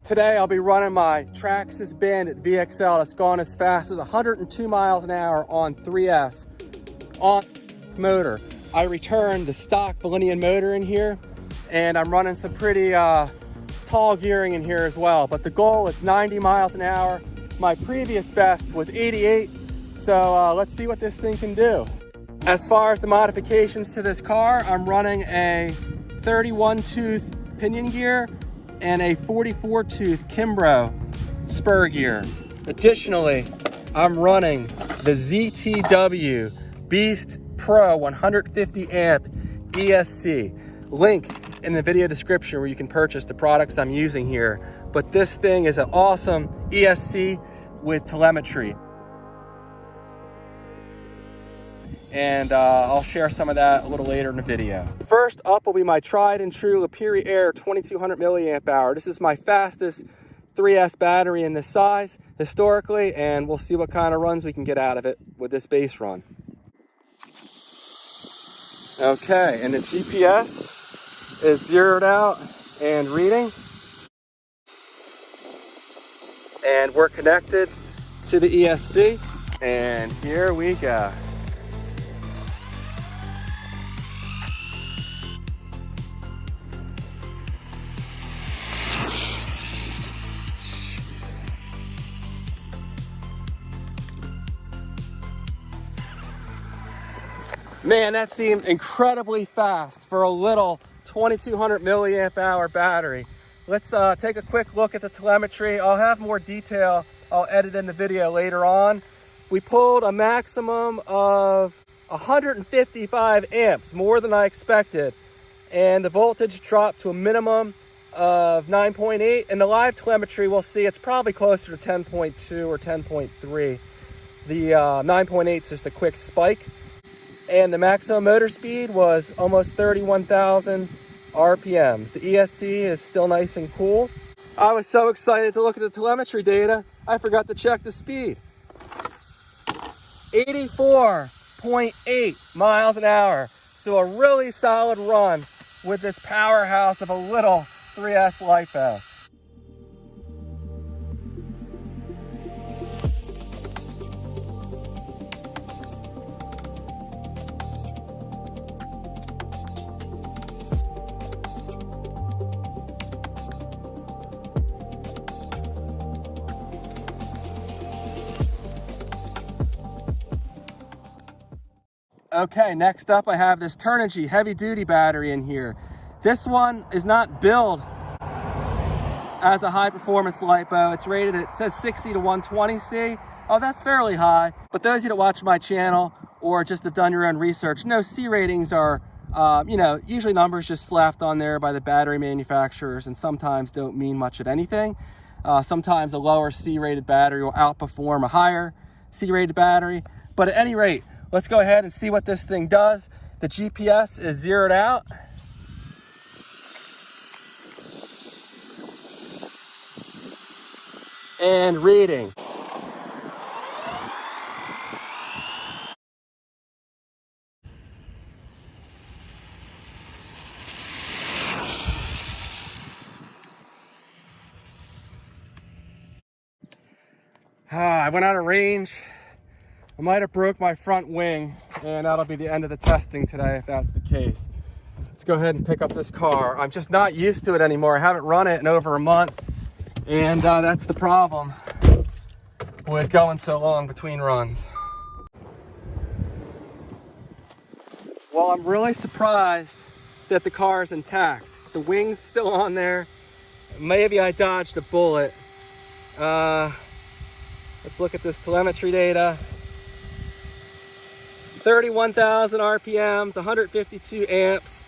Today I'll be running my Traxxas Bandit VXL that's gone as fast as 102 miles an hour on 3S on motor. I returned the stock Velineon motor in here, and I'm running some pretty tall gearing in here as well. But the goal is 90 miles an hour. My previous best was 88, so let's see what this thing can do. As far as the modifications to this car, I'm running a 31 tooth pinion gear and a 44 tooth Kimbrough spur gear. Additionally, I'm running the ZTW Beast Pro 150 amp ESC. Link in the video description where you can purchase the products I'm using here. But this thing is an awesome ESC with telemetry. And I'll share some of that a little later in the video. First up will be my tried and true LiperiAir 2200 milliamp hour. This is my fastest 3S battery in this size historically, and we'll see what kind of runs we can get out of it with this base run. Okay, and the GPS is zeroed out and reading. And we're connected to the ESC, and here we go. Man, that seemed incredibly fast for a little 2200 milliamp hour battery. Let's take a quick look at the telemetry. I'll have more detail. I'll edit in the video later on. We pulled a maximum of 155 amps, more than I expected. And the voltage dropped to a minimum of 9.8. In the live telemetry, we'll see it's probably closer to 10.2 or 10.3. The 9.8 is just a quick spike. And the maximum motor speed was almost 31,000 RPMs. The ESC is still nice and cool. I was so excited to look at the telemetry data, I forgot to check the speed. 84.8 miles an hour. So a really solid run with this powerhouse of a little 3S LiPo. Okay, next up I have this Turnigy heavy duty battery in here. This one is not billed as a high performance LiPo. It's rated, it says 60 to 120C. Oh, that's fairly high. But those of you that watch my channel or just have done your own research, know C ratings are, usually numbers just slapped on there by the battery manufacturers and sometimes don't mean much of anything. Sometimes a lower C rated battery will outperform a higher C rated battery. But at any rate, let's go ahead and see what this thing does. The GPS is zeroed out. And reading. I went out of range. I might have broke my front wing, and that'll be the end of the testing today if that's the case. Let's go ahead and pick up this car. I'm just not used to it anymore. I haven't run it in over a month, and that's the problem with going so long between runs. Well, I'm really surprised that the car is intact. The wing's still on there. Maybe I dodged a bullet. Let's look at this telemetry data. 31,000 RPMs, 152 amps.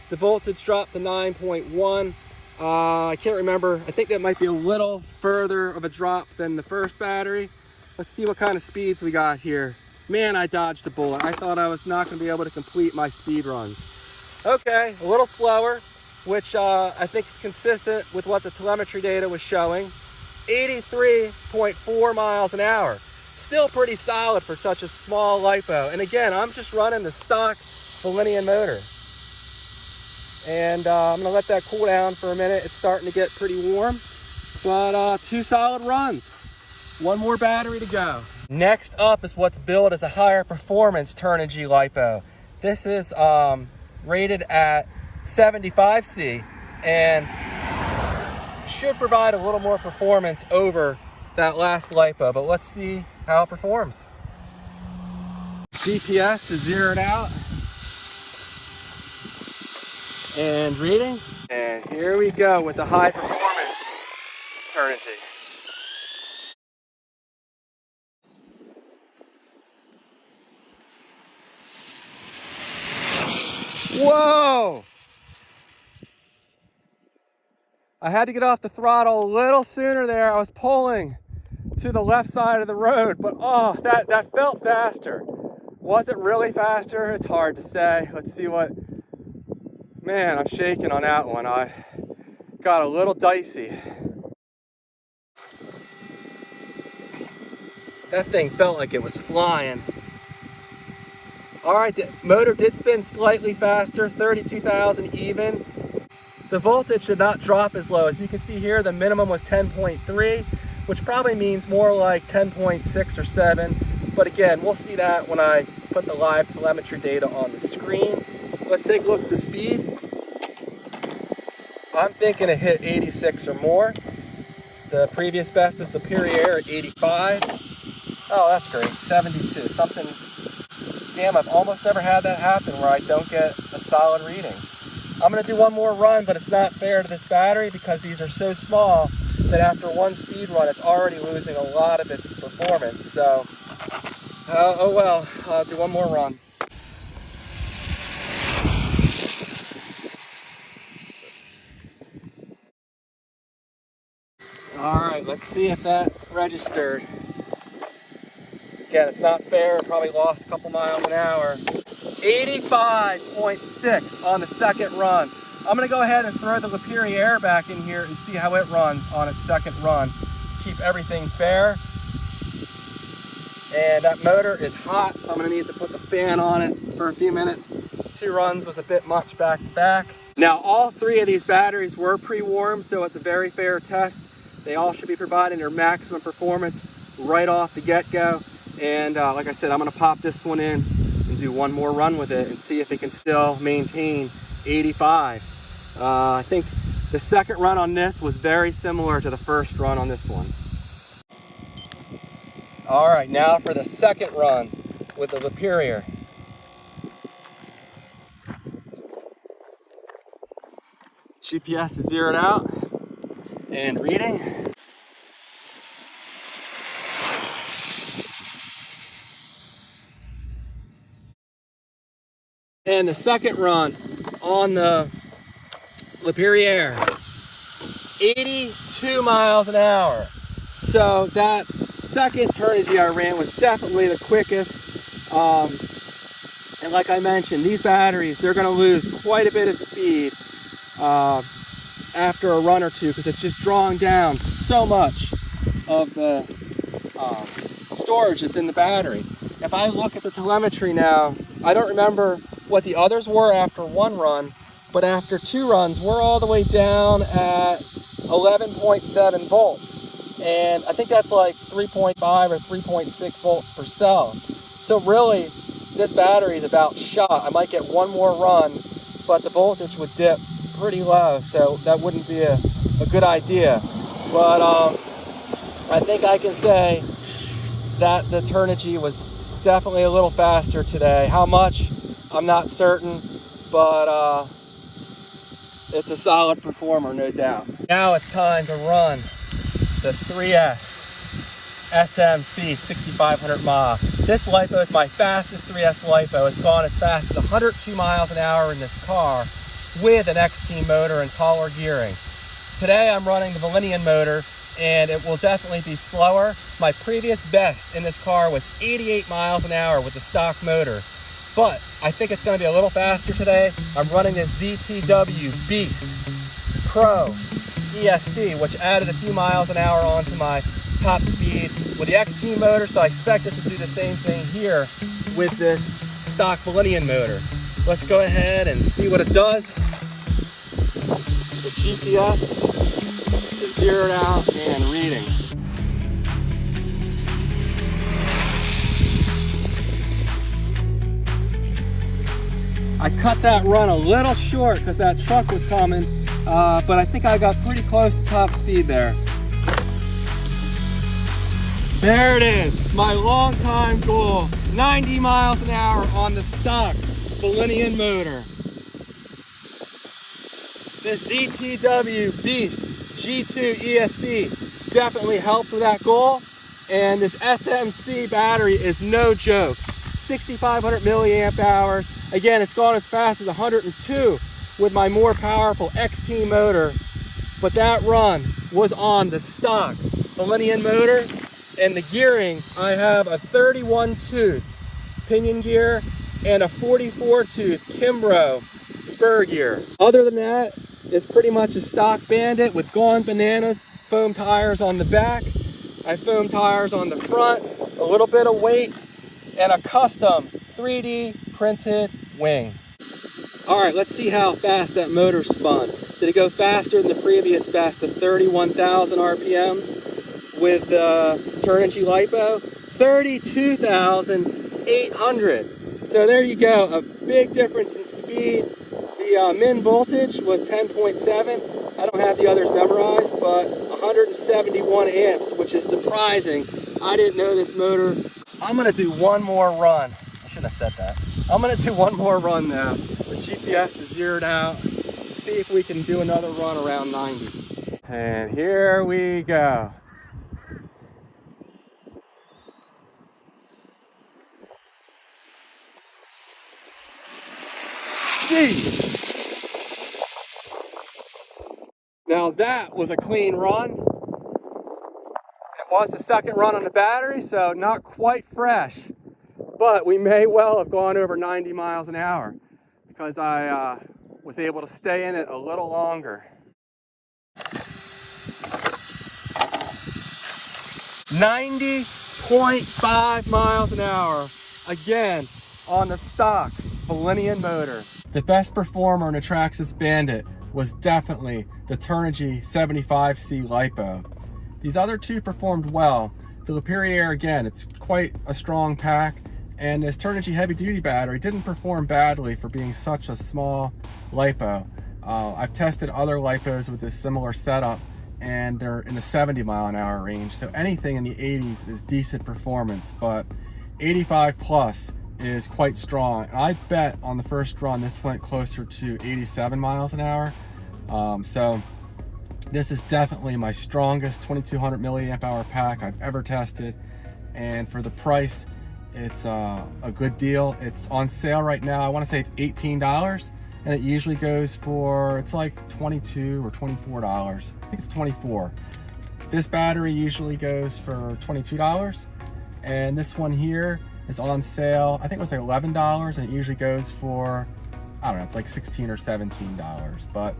The voltage dropped to 9.1. I can't remember. I think that might be a little further of a drop than the first battery. Let's see what kind of speeds we got here. Man, I dodged a bullet. I thought I was not going to be able to complete my speed runs. Okay, a little slower, which I think is consistent with what the telemetry data was showing. 83.4 miles an hour. Still pretty solid for such a small LiPo. And again, I'm just running the stock Velineon motor. And I'm gonna let that cool down for a minute. It's starting to get pretty warm, but 2 solid runs. 1 more battery to go. Next up is what's billed as a higher performance Turnigy LiPo. This is rated at 75C and should provide a little more performance over that last LiPo, but let's see how it performs. GPS is zeroed out and reading. And here we go with the high performance Turnigy. Whoa! I had to get off the throttle a little sooner there. I was pulling to the left side of the road, but oh, that felt faster. Was it really faster? It's hard to say. Let's see what... Man, I'm shaking on that one. I got a little dicey. That thing felt like it was flying. All right, the motor did spin slightly faster, 32,000 even. The voltage did not drop as low. As you can see here, the minimum was 10.3, which probably means more like 10.6 or 7. But again, we'll see that when I put the live telemetry data on the screen. Let's take a look at the speed. I'm thinking it hit 86 or more. The previous best is the LiperiAir at 85. Oh, that's great, 72, something. Damn, I've almost never had that happen where I don't get a solid reading. I'm gonna do 1 more run, but it's not fair to this battery because these are so small that after 1 speed run, it's already losing a lot of its performance. So, oh well, I'll do 1 more run. All right, let's see if that registered. Again, it's not fair, probably lost a couple miles an hour. 85.6 on the second run. I'm gonna go ahead and throw the LiperiAir back in here and see how it runs on its second run. Keep everything fair. And that motor is hot, so I'm gonna need to put the fan on it for a few minutes. 2 runs was a bit much back to back. Now, all 3 of these batteries were pre-warmed, so it's a very fair test. They all should be providing their maximum performance right off the get-go. And like I said, I'm gonna pop this one in and do 1 more run with it and see if it can still maintain 85. I think the second run on this was very similar to the first run on this one. All right, now for the second run with the LiperiAir. GPS is zeroed out and reading. And the second run on the LiperiAir, 82 miles an hour. So that second Turnigy I ran was definitely the quickest. And like I mentioned, these batteries, they're gonna lose quite a bit of speed after a run or two because it's just drawing down so much of the storage that's in the battery. If I look at the telemetry now, I don't remember what the others were after 1 run, but after 2 runs, we're all the way down at 11.7 volts. And I think that's like 3.5 or 3.6 volts per cell. So really, this battery is about shot. I might get 1 more run, but the voltage would dip pretty low, so that wouldn't be a good idea. But I think I can say that the Turnigy was definitely a little faster today. How much? I'm not certain, but it's a solid performer, no doubt. Now it's time to run the 3S SMC 6500 mAh. This LiPo is my fastest 3S LiPo. It's gone as fast as 102 miles an hour in this car with an XT motor and taller gearing. Today I'm running the Velineon motor, and it will definitely be slower. My previous best in this car was 88 miles an hour with the stock motor, but I think it's gonna be a little faster today. I'm running this ZTW Beast Pro ESC, which added a few miles an hour onto my top speed with the XT motor, so I expect it to do the same thing here with this stock Velineon motor. Let's go ahead and see what it does. The GPS is zeroed out and reading. I cut that run a little short because that truck was coming, but I think I got pretty close to top speed there. There it is, my long-time goal, 90 miles an hour on the stock Velineon motor. This ZTW Beast G2 ESC definitely helped with that goal, and this SMC battery is no joke. 6,500 milliamp hours. Again, it's gone as fast as 102 with my more powerful XT motor, but that run was on the stock Velineon motor. And the gearing, I have a 31 tooth pinion gear and a 44 tooth Kimbrough spur gear. Other than that, it's pretty much a stock Bandit with Gone Bananas foam tires on the back. I foam tires on the front, a little bit of weight, and a custom 3D printed wing. All right, let's see how fast that motor spun. Did it go faster than the previous best of 31,000 RPMs? With the Turnigy LiPo, 32,800. So there you go, a big difference in speed. The min voltage was 10.7. I don't have the others memorized, but 171 amps, which is surprising. I didn't know this motor. I'm gonna do one more run. I should have said that. I'm gonna do one more run now. The GPS is zeroed out. See if we can do another run around 90. And here we go. Now that was a clean run. It was the second run on the battery, so not quite fresh, but we may well have gone over 90 miles an hour because I was able to stay in it a little longer. 90.5 miles an hour, again, on the stock Velineon motor. The best performer in a Traxxas Bandit was definitely the Turnigy 75C LiPo. These other two performed well. The LiperiAir, again, it's quite a strong pack, and this Turnigy heavy duty battery didn't perform badly for being such a small LiPo. I've tested other LiPos with this similar setup, and they're in the 70 mile an hour range, so anything in the 80s is decent performance, but 85 plus is quite strong. And I bet on the first run this went closer to 87 miles an hour. So this is definitely my strongest 2200 milliamp hour pack I've ever tested, and for the price it's a good deal. It's on sale right now. I want to say it's $18, and it usually goes for, it's like $22 or $24. I think it's 24. This battery usually goes for $22, and this one here is on sale. I think it was like $11, and it usually goes for, I don't know, it's like $16 or $17. But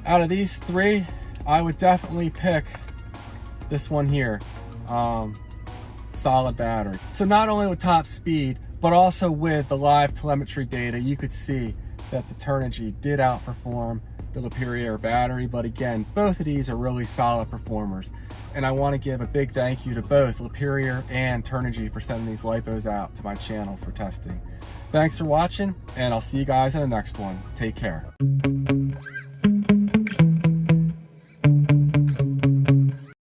out of these three, I would definitely pick this one here. Solid battery. So not only with top speed, but also with the live telemetry data, you could see that the Turnigy did outperform the LiperiAir battery. But again, both of these are really solid performers. And I want to give a big thank you to both LiperiAir and Turnigy for sending these LiPos out to my channel for testing. Thanks for watching, and I'll see you guys in the next one. Take care.